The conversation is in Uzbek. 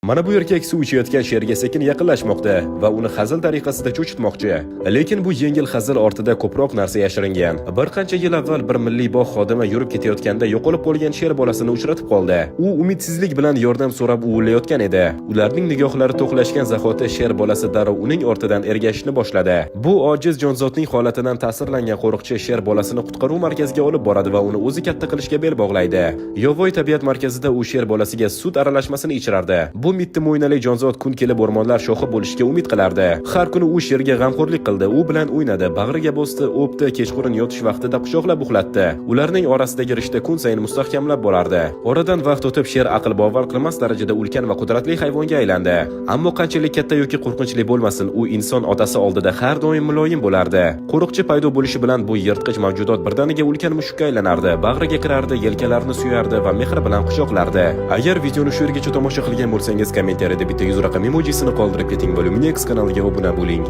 Mana bu erkak suv ichayotgan sherga sekin yaqinlashmoqda va uni hazil tariqasida cho'chitmoqchi. Lekin bu yengil hazil ortida ko'proq narsa yashiringan. Bir qancha yil avval bir milliy bog' xodimi yurib ketayotganda yo'qolib qolgan sher bolasini uchratib qoldi. U umidsizlik bilan yordam so'rab uvillayotgan edi. Ularning nigohlari to'qnashgan zahoti sher bolasi darrov uning ortidan ergashishni boshladi. Bu ojiz jonzotning holatidan ta'sirlangan qo'riqchi sher bolasini qutqaruv markaziga olib boradi va uni o'zi katta qilishga bel bog'laydi. Yovvoyi tabiat markazida u sher bolasiga sut aralashmasini ichirardi. Bu mitti mo'ynali jonzot kun kelib o'rmonlar shoxi bo'lishga umid qilardi. Har kuni u sherga g'amxo'rlik qildi, u bilan o'ynadi, bag'riga bosdi, o'pdi, kechqurun yotish vaqtida quchoqlab uxlatdi. Ularning orasidagi rishta kun sayin mustahkamlab borardi. Oradan vaqt o'tib sher aql bovar qilmas darajada ulkan va qudratli hayvonga aylandi. Ammo qanchalik katta yoki qo'rqinchli bo'lmasin, u inson otasi oldida har doim muloyim bo'lardi. Qo'riqchi paydo bo'lishi bilan bu yirtqich mavjudot birdaniga ulkan mushukka aylanardi, bag'riga kirardi, yelkalarini suyardi va mehr bilan quchoqlardi. Agar videoni shu yergacha tomosha qilgan bo'lsangiz, kommentariyada bitta 100 raqam emojisini qoldirib keting va Luminex kanaliga obuna bo'ling.